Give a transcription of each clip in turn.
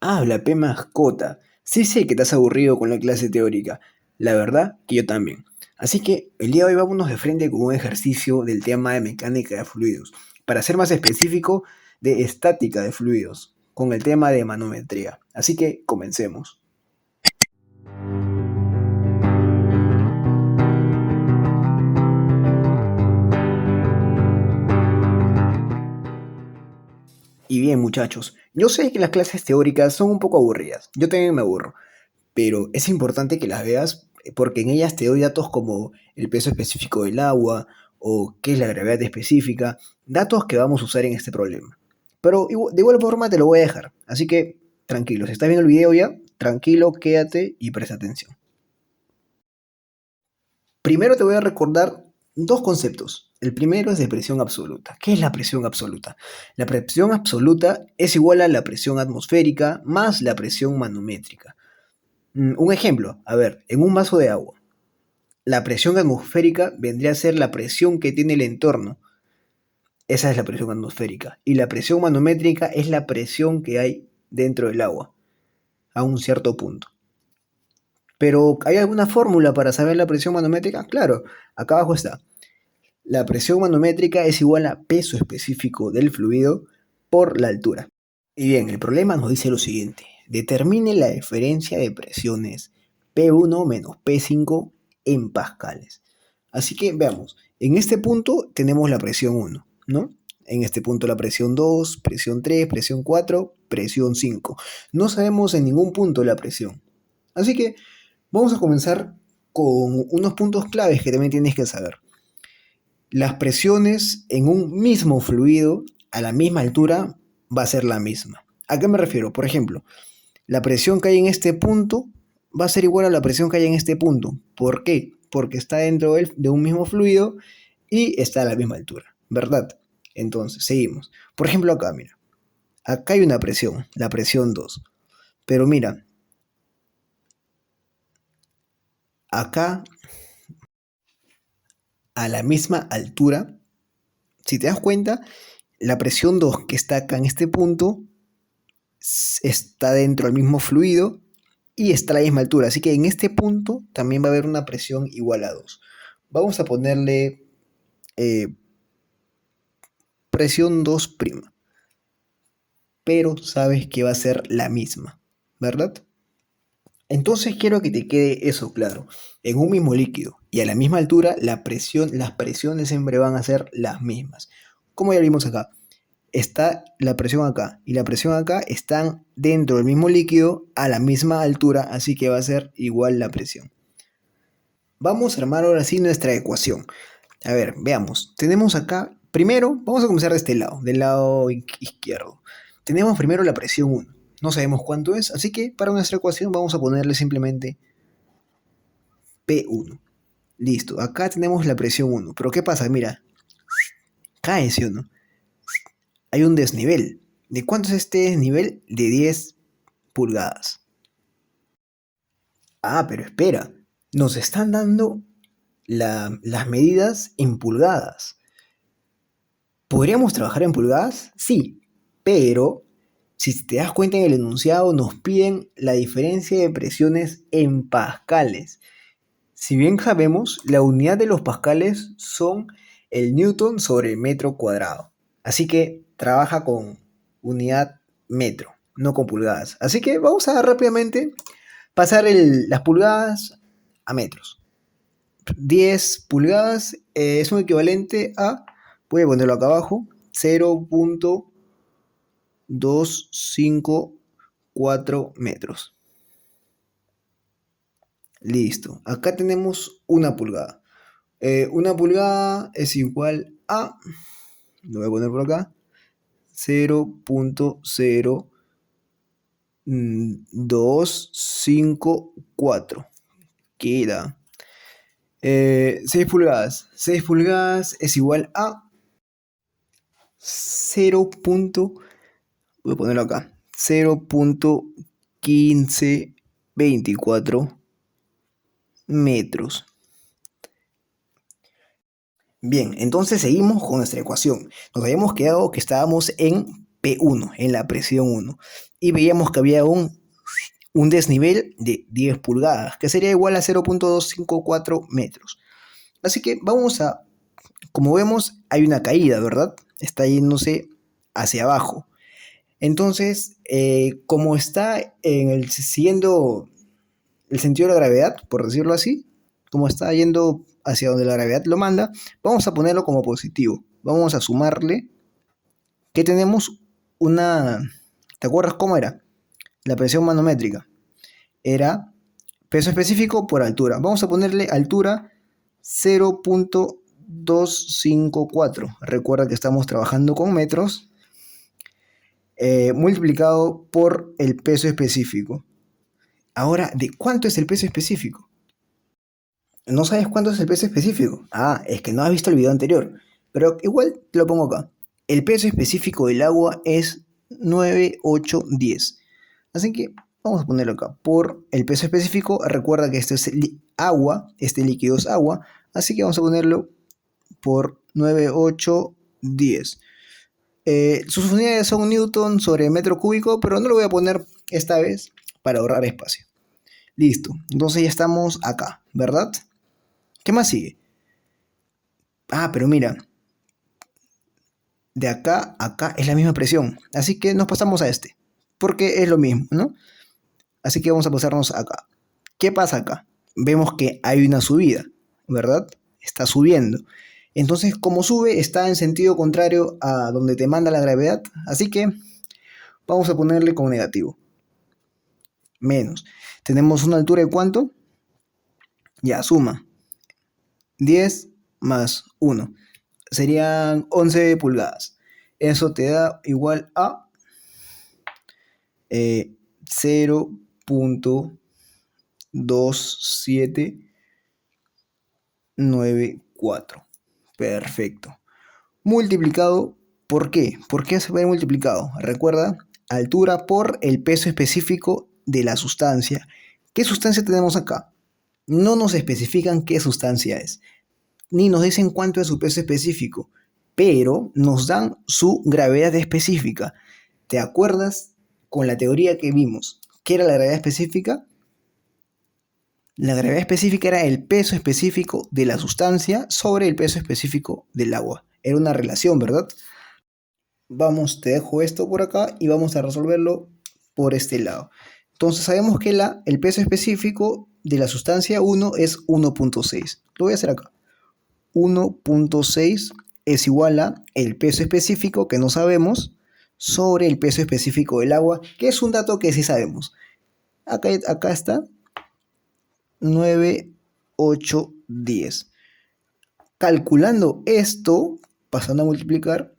Habla, P mascota. Sí sé que estás aburrido con la clase teórica. La verdad que yo también. Así que el día de hoy vámonos de frente con un ejercicio del tema de mecánica de fluidos. Para ser más específico, de estática de fluidos, con el tema de manometría. Así que comencemos. Y bien, muchachos, yo sé que las clases teóricas son un poco aburridas. Yo también me aburro. Pero es importante que las veas porque en ellas te doy datos como el peso específico del agua o qué es la gravedad específica, datos que vamos a usar en este problema. Pero de igual forma te lo voy a dejar, así que tranquilo, si estás viendo el video ya, tranquilo, quédate y presta atención. Primero te voy a recordar dos conceptos. El primero es de presión absoluta. ¿Qué es la presión absoluta? La presión absoluta es igual a la presión atmosférica más la presión manométrica. Un ejemplo, a ver, en un vaso de agua, la presión atmosférica vendría a ser la presión que tiene el entorno. Esa es la presión atmosférica. Y la presión manométrica es la presión que hay dentro del agua, a un cierto punto. Pero, ¿hay alguna fórmula para saber la presión manométrica? Claro, acá abajo está. La presión manométrica es igual a peso específico del fluido por la altura. Y bien, el problema nos dice lo siguiente. Determine la diferencia de presiones P1 menos P5 en pascales. Así que veamos, en este punto tenemos la presión 1, ¿no? En este punto la presión 2, presión 3, presión 4, presión 5. No sabemos en ningún punto la presión. Así que vamos a comenzar con unos puntos claves que también tienes que saber. Las presiones en un mismo fluido a la misma altura va a ser la misma. ¿A qué me refiero? Por ejemplo, la presión que hay en este punto va a ser igual a la presión que hay en este punto. ¿Por qué? Porque está dentro de un mismo fluido y está a la misma altura, ¿verdad? Entonces, seguimos. Por ejemplo, acá, mira. Acá hay una presión, la presión 2. Pero mira, acá a la misma altura, si te das cuenta, la presión 2 que está acá en este punto está dentro del mismo fluido y está a la misma altura. Así que en este punto también va a haber una presión igual a 2. Vamos a ponerle eh, presión 2', pero sabes que va a ser la misma, ¿verdad? Entonces quiero que te quede eso claro. En un mismo líquido y a la misma altura, las presiones siempre van a ser las mismas. Como ya vimos acá, está la presión acá y la presión acá están dentro del mismo líquido a la misma altura, así que va a ser igual la presión. Vamos a armar ahora sí nuestra ecuación. A ver, veamos. Tenemos acá, primero, vamos a comenzar de este lado, del lado izquierdo. Tenemos primero la presión 1. No sabemos cuánto es, así que para nuestra ecuación vamos a ponerle simplemente P1. Listo, acá tenemos la presión 1. Pero ¿qué pasa? Mira, cae, ¿sí o no? Hay un desnivel. ¿De cuánto es este desnivel? De 10 pulgadas. Ah, pero espera, nos están dando las medidas en pulgadas. ¿Podríamos trabajar en pulgadas? Sí, pero si te das cuenta en el enunciado nos piden la diferencia de presiones en pascales. Si bien sabemos, la unidad de los pascales son el newton sobre el metro cuadrado. Así que trabaja con unidad metro, no con pulgadas. Así que vamos a rápidamente pasar las pulgadas a metros. 10 pulgadas es un equivalente a, voy a ponerlo acá abajo, 0.254 metros. Listo, acá tenemos una pulgada. Una pulgada es igual a, lo voy a poner por acá, 0.0254. Queda 6 pulgadas. 6 pulgadas es igual a 0. Voy a ponerlo acá. 0.1524 metros. Bien, entonces seguimos con nuestra ecuación. Nos habíamos quedado que estábamos en P1, en la presión 1. Y veíamos que había un desnivel de 10 pulgadas, que sería igual a 0.254 metros. Así que vamos a, como vemos, hay una caída, ¿verdad? Está yéndose hacia abajo. Entonces, como está siguiendo el sentido de la gravedad, por decirlo así, como está yendo hacia donde la gravedad lo manda, vamos a ponerlo como positivo. Vamos a sumarle que tenemos una... ¿Te acuerdas cómo era? La presión manométrica. Era peso específico por altura. Vamos a ponerle altura 0.254. Recuerda que estamos trabajando con metros. Multiplicado por el peso específico. Ahora, ¿de cuánto es el peso específico? ¿No sabes cuánto es el peso específico? Ah, es que no has visto el video anterior. Pero igual te lo pongo acá. El peso específico del agua es 9810. Así que vamos a ponerlo acá. Por el peso específico, recuerda que esto es agua, este líquido es agua. Así que vamos a ponerlo por 9810. Sus unidades son newton sobre metro cúbico, pero no lo voy a poner esta vez para ahorrar espacio. Listo, entonces ya estamos acá, ¿verdad? ¿Qué más sigue? Ah, pero mira, de acá a acá es la misma presión, así que nos pasamos a este, porque es lo mismo, ¿no? Así que vamos a pasarnos acá. ¿Qué pasa acá? Vemos que hay una subida, ¿verdad? Está subiendo. Entonces, como sube, está en sentido contrario a donde te manda la gravedad, así que vamos a ponerle como negativo. Menos. Tenemos una altura de ¿cuánto? Ya, suma. 10 más 1. Serían 11 pulgadas. Eso te da igual a 0.2794. Perfecto. Multiplicado, ¿por qué? ¿Por qué se ve multiplicado? Recuerda, altura por el peso específico de la sustancia. ¿Qué sustancia tenemos acá? No nos especifican qué sustancia es, ni nos dicen cuánto es su peso específico, pero nos dan su gravedad específica. ¿Te acuerdas con la teoría que vimos? ¿Qué era la gravedad específica? La gravedad específica era el peso específico de la sustancia sobre el peso específico del agua. Era una relación, ¿verdad? Vamos, te dejo esto por acá y vamos a resolverlo por este lado. Entonces sabemos que el peso específico de la sustancia 1 es 1.6. Lo voy a hacer acá. 1.6 es igual a el peso específico que no sabemos sobre el peso específico del agua, que es un dato que sí sabemos. Acá está 9, 8, 10. Calculando esto, pasando a multiplicar,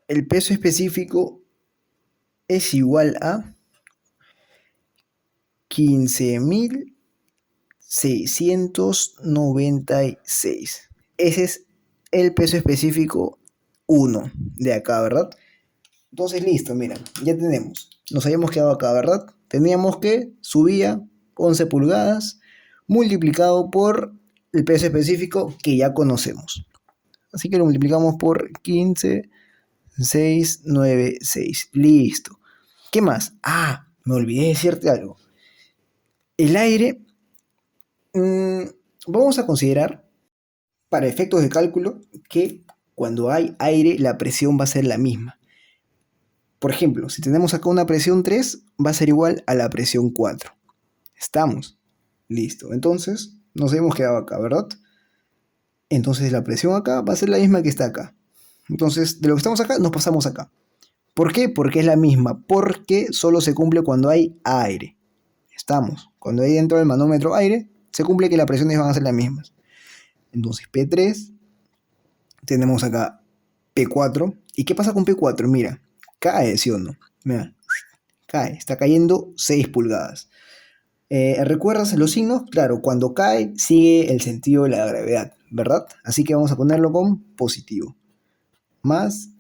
el peso específico es igual a 15.696. Ese es el peso específico 1 de acá, ¿verdad? Entonces, listo, mira, ya tenemos. Nos habíamos quedado acá, ¿verdad? Teníamos que subía 11 pulgadas multiplicado por el peso específico que ya conocemos. Así que lo multiplicamos por 15.696. Listo. ¿Qué más? Ah, me olvidé de decirte algo. El aire, vamos a considerar, para efectos de cálculo, que cuando hay aire la presión va a ser la misma. Por ejemplo, si tenemos acá una presión 3, va a ser igual a la presión 4. ¿Estamos? Listo. Entonces, nos hemos quedado acá, ¿verdad? Entonces la presión acá va a ser la misma que está acá. Entonces, de lo que estamos acá, nos pasamos acá. ¿Por qué? Porque es la misma. Porque solo se cumple cuando hay aire. Estamos. Cuando hay dentro del manómetro aire, se cumple que las presiones van a ser las mismas. Entonces, P3, tenemos acá P4. ¿Y qué pasa con P4? Mira, cae, ¿sí o no? Mira, cae. Está cayendo 6 pulgadas. ¿Recuerdas los signos? Claro, cuando cae sigue el sentido de la gravedad, ¿verdad? Así que vamos a ponerlo con positivo. Más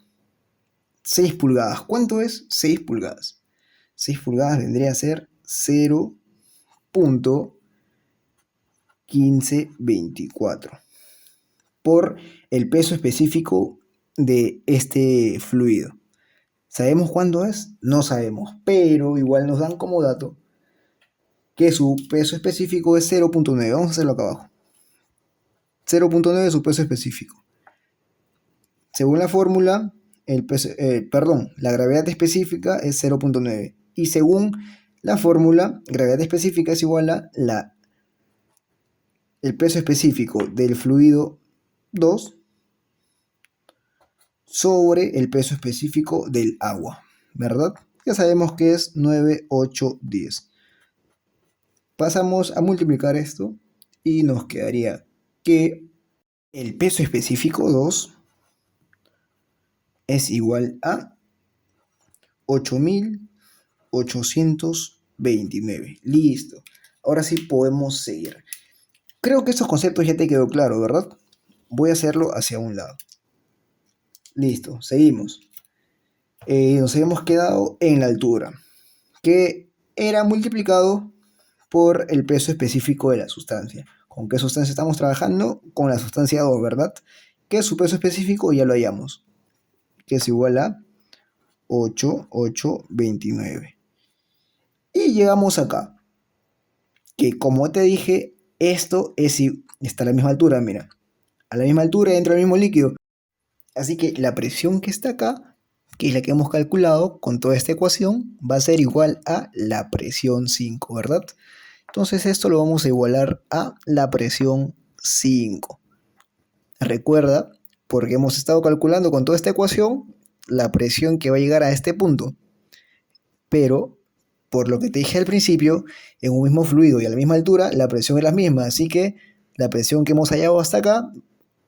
6 pulgadas. ¿Cuánto es 6 pulgadas? 6 pulgadas vendría a ser 0.1524 por el peso específico de este fluido. ¿Sabemos cuándo es? No sabemos, pero igual nos dan como dato que su peso específico es 0.9. Vamos a hacerlo acá abajo. 0.9 es su peso específico. Según la fórmula, la gravedad específica es 0.9. Y según la fórmula, gravedad específica es igual a el peso específico del fluido 2 sobre el peso específico del agua, ¿verdad? Ya sabemos que es 9, 8, 10. Pasamos a multiplicar esto y nos quedaría que el peso específico 2 es igual a 8.829. Listo. Ahora sí podemos seguir. Creo que estos conceptos ya te quedó claro, ¿verdad? Voy a hacerlo hacia un lado. Listo, seguimos. Nos habíamos quedado en la altura, que era multiplicado por el peso específico de la sustancia. ¿Con qué sustancia estamos trabajando? Con la sustancia 2, ¿verdad? Que su peso específico ya lo hallamos, que es igual a 8.829. Y llegamos acá, que como te dije, esto está a la misma altura, mira. A la misma altura dentro del mismo líquido. Así que la presión que está acá, que es la que hemos calculado con toda esta ecuación, va a ser igual a la presión 5, ¿verdad? Entonces esto lo vamos a igualar a la presión 5. Recuerda, porque hemos estado calculando con toda esta ecuación, la presión que va a llegar a este punto. Pero, por lo que te dije al principio, en un mismo fluido y a la misma altura, la presión es la misma. Así que la presión que hemos hallado hasta acá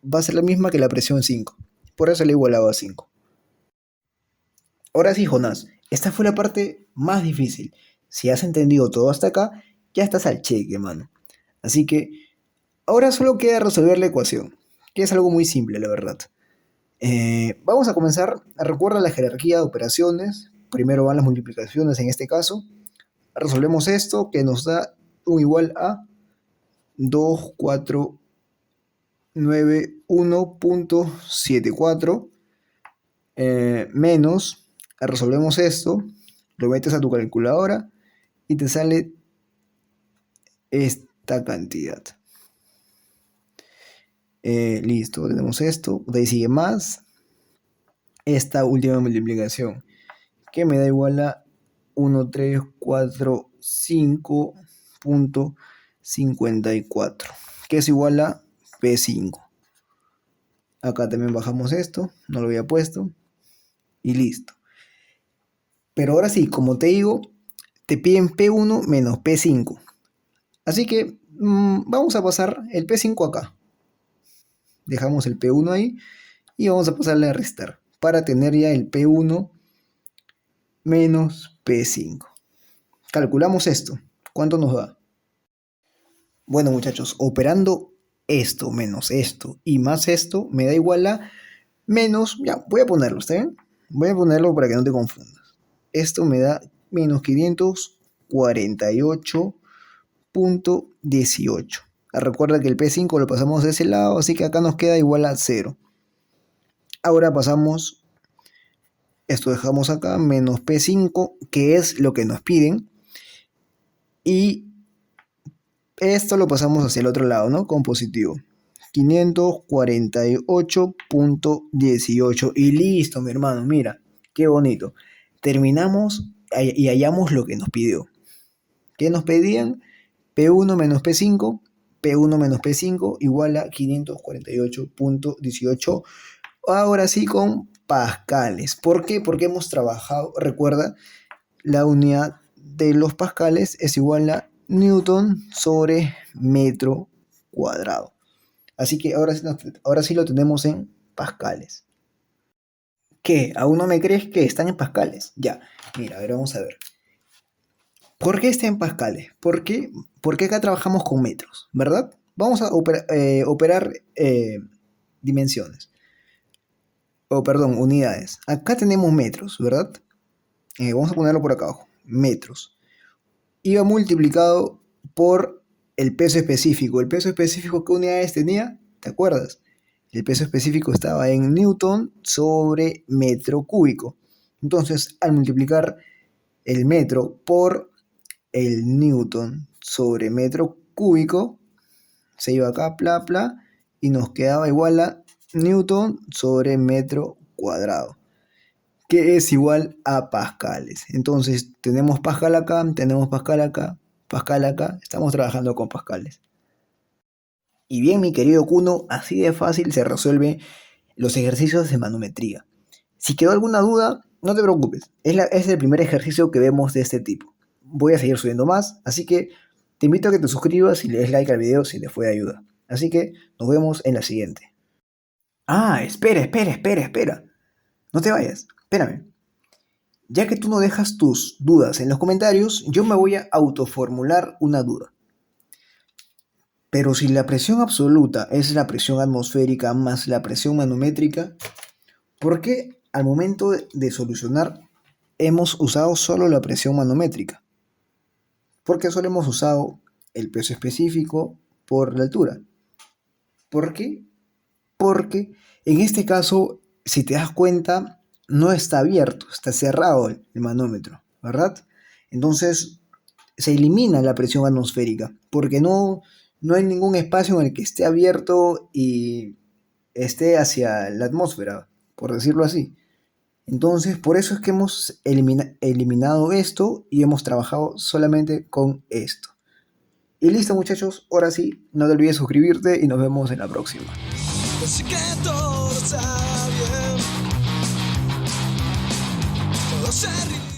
va a ser la misma que la presión 5. Por eso le he igualado a 5. Ahora sí, Jonás, esta fue la parte más difícil. Si has entendido todo hasta acá, ya estás al cheque, mano. Así que ahora solo queda resolver la ecuación, que es algo muy simple, la verdad. Vamos a comenzar. Recuerda la jerarquía de operaciones. Primero van las multiplicaciones en este caso. Resolvemos esto que nos da un igual a 2491.74 menos, resolvemos esto, lo metes a tu calculadora y te sale esta cantidad. Listo, tenemos esto, de ahí sigue más esta última multiplicación que me da igual a 1345.54, que es igual a P5. Acá también bajamos esto, no lo había puesto, y listo. Pero ahora sí, como te digo, te piden P1 menos P5. Así que vamos a pasar el P5 acá. Dejamos el P1 ahí y vamos a pasarle a restar para tener ya el P1 menos P5. Calculamos esto. ¿Cuánto nos da? Bueno, muchachos, operando esto menos esto y más esto me da igual a menos, ya, voy a ponerlo, ¿está bien? Voy a ponerlo para que no te confundas. Esto me da menos 548.18. Recuerda que el P5 lo pasamos de ese lado, así que acá nos queda igual a 0. Ahora pasamos, esto dejamos acá, menos P5, que es lo que nos piden. Y esto lo pasamos hacia el otro lado, ¿no? Con positivo. 548.18. Y listo, mi hermano, mira, qué bonito. Terminamos y hallamos lo que nos pidió. ¿Qué nos pedían? P1 menos P5. P1 menos P5 igual a 548.18. Ahora sí con pascales. ¿Por qué? Porque hemos trabajado, recuerda, la unidad de los pascales es igual a Newton sobre metro cuadrado. Así que ahora sí lo tenemos en pascales. ¿Qué? ¿Aún no me crees que están en pascales? Ya, mira, a ver, vamos a ver. ¿Por qué está en pascales? Porque acá trabajamos con metros, ¿verdad? Vamos a operar dimensiones. Perdón, unidades. Acá tenemos metros, ¿verdad? Vamos a ponerlo por acá abajo. Metros. Iba multiplicado por el peso específico. ¿El peso específico qué unidades tenía? ¿Te acuerdas? El peso específico estaba en newton sobre metro cúbico. Entonces, al multiplicar el metro por el newton sobre metro cúbico, se iba acá, bla, bla, y nos quedaba igual a newton sobre metro cuadrado, que es igual a pascales. Entonces, tenemos pascal acá, tenemos pascal acá, estamos trabajando con pascales. Y bien, mi querido Kuno, así de fácil se resuelve los ejercicios de manometría. Si quedó alguna duda, no te preocupes, es el primer ejercicio que vemos de este tipo. Voy a seguir subiendo más, así que te invito a que te suscribas y le des like al video si te fue de ayuda. Así que nos vemos en la siguiente. Ah, espera. No te vayas, espérame. Ya que tú no dejas tus dudas en los comentarios, yo me voy a autoformular una duda. Pero si la presión absoluta es la presión atmosférica más la presión manométrica, ¿por qué al momento de solucionar hemos usado solo la presión manométrica? ¿Por qué solo hemos usado el peso específico por la altura? ¿Por qué? Porque en este caso, si te das cuenta, no está abierto, está cerrado el manómetro, ¿verdad? Entonces se elimina la presión atmosférica, porque no hay ningún espacio en el que esté abierto y esté hacia la atmósfera, por decirlo así. Entonces, por eso es que hemos eliminado esto y hemos trabajado solamente con esto. Y listo, muchachos, ahora sí, no te olvides suscribirte y nos vemos en la próxima. Así que todo está bien, todo se